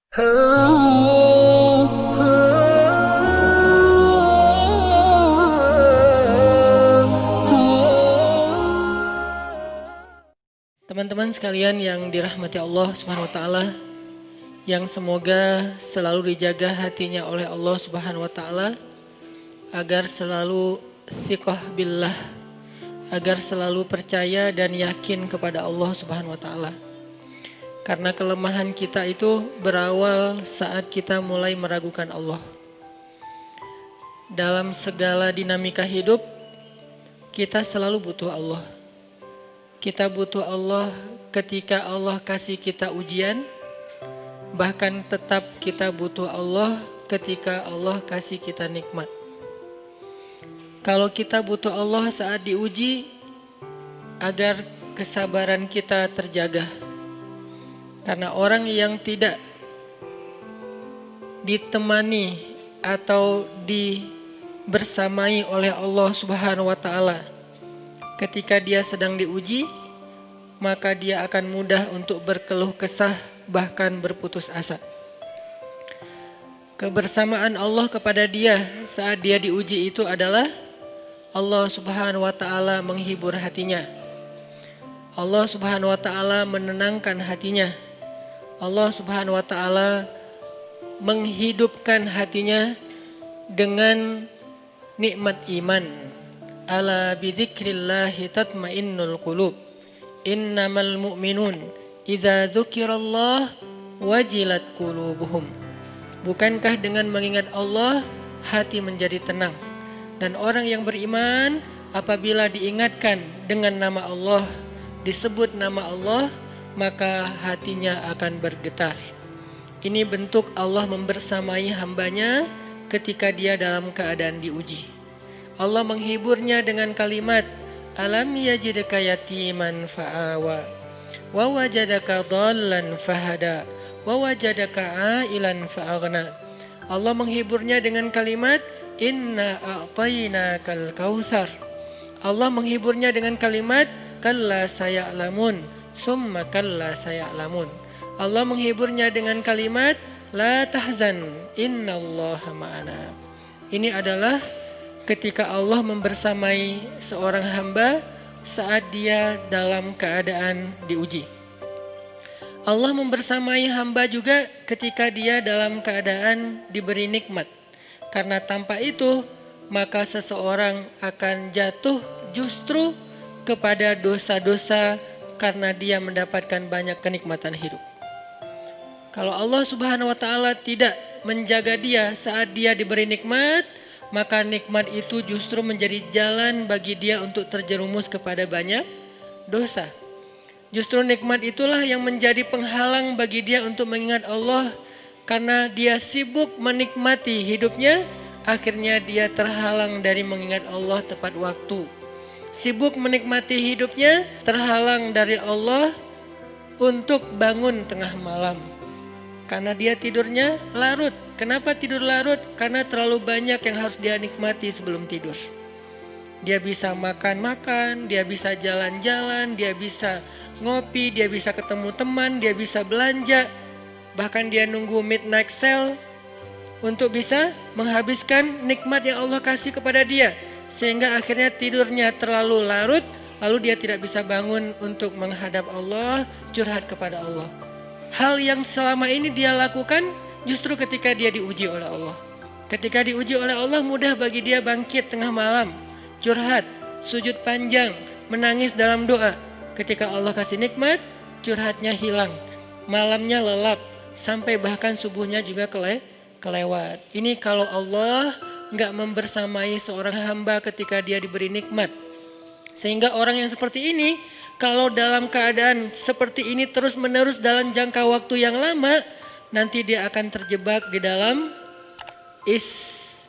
Teman-teman sekalian yang dirahmati Allah Subhanahu wa taala, yang semoga selalu dijaga hatinya oleh Allah Subhanahu wa taala agar selalu thiqah billah, agar selalu percaya dan yakin kepada Allah Subhanahu wa taala. Karena kelemahan kita itu berawal saat kita mulai meragukan Allah. Dalam segala dinamika hidup, kita selalu butuh Allah. Kita butuh Allah ketika Allah kasih kita ujian, bahkan tetap kita butuh Allah ketika Allah kasih kita nikmat. Kalau kita butuh Allah saat diuji, agar kesabaran kita terjaga. Karena orang yang tidak ditemani atau dibersamai oleh Allah Subhanahu wa taala ketika dia sedang diuji, maka dia akan mudah untuk berkeluh kesah, bahkan berputus asa. Kebersamaan Allah kepada dia saat dia diuji itu adalah Allah Subhanahu wa taala menghibur hatinya. Allah Subhanahu wa taala menenangkan hatinya. Allah Subhanahu wa taala menghidupkan hatinya dengan nikmat iman. Ala bidzikrillahi tatmainnul qulub. Innamal mu'minun idza dzukirallah wajilat qulubuhum. Bukankah dengan mengingat Allah hati menjadi tenang? Dan orang yang beriman apabila diingatkan dengan nama Allah, disebut nama Allah, maka hatinya akan bergetar. Ini bentuk Allah membersamai hambanya ketika dia dalam keadaan diuji. Allah menghiburnya dengan kalimat, Alam yajidka yatiman fa'awa, wa wajadaka dhallan fahada, wa wajadaka ailan fa'aghna. Allah menghiburnya dengan kalimat, Inna a'tainakal kautsar. Allah menghiburnya dengan kalimat, Kalla saya'lamun, summa kalla saya'lamun. Allah menghiburnya dengan kalimat, La tahzan, innallaha ma'ana. Ini adalah ketika Allah membersamai seorang hamba saat dia dalam keadaan diuji. Allah membersamai hamba juga ketika dia dalam keadaan diberi nikmat. Karena tanpa itu, maka seseorang akan jatuh justru kepada dosa-dosa karena dia mendapatkan banyak kenikmatan hidup. Kalau Allah Subhanahu wa taala tidak menjaga dia saat dia diberi nikmat, maka nikmat itu justru menjadi jalan bagi dia untuk terjerumus kepada banyak dosa. Justru nikmat itulah yang menjadi penghalang bagi dia untuk mengingat Allah. Karena dia sibuk menikmati hidupnya, akhirnya dia terhalang dari mengingat Allah tepat waktu. Sibuk menikmati hidupnya, terhalang dari Allah untuk bangun tengah malam. Karena dia tidurnya larut. Kenapa tidur larut? Karena terlalu banyak yang harus dia nikmati sebelum tidur. Dia bisa makan-makan, dia bisa jalan-jalan, dia bisa ngopi, dia bisa ketemu teman, dia bisa belanja. Bahkan dia nunggu midnight sale untuk bisa menghabiskan nikmat yang Allah kasih kepada dia. Sehingga akhirnya tidurnya terlalu larut, lalu dia tidak bisa bangun untuk menghadap Allah, curhat kepada Allah. Hal yang selama ini dia lakukan justru ketika dia diuji oleh Allah. Ketika diuji oleh Allah, mudah bagi dia bangkit tengah malam, curhat, sujud panjang, menangis dalam doa. Ketika Allah kasih nikmat, curhatnya hilang, malamnya lelap, sampai bahkan subuhnya juga kelewat. Ini kalau Allah enggak membersamai seorang hamba ketika dia diberi nikmat. Sehingga orang yang seperti ini, kalau dalam keadaan seperti ini terus menerus dalam jangka waktu yang lama, nanti dia akan terjebak di dalam istidraj.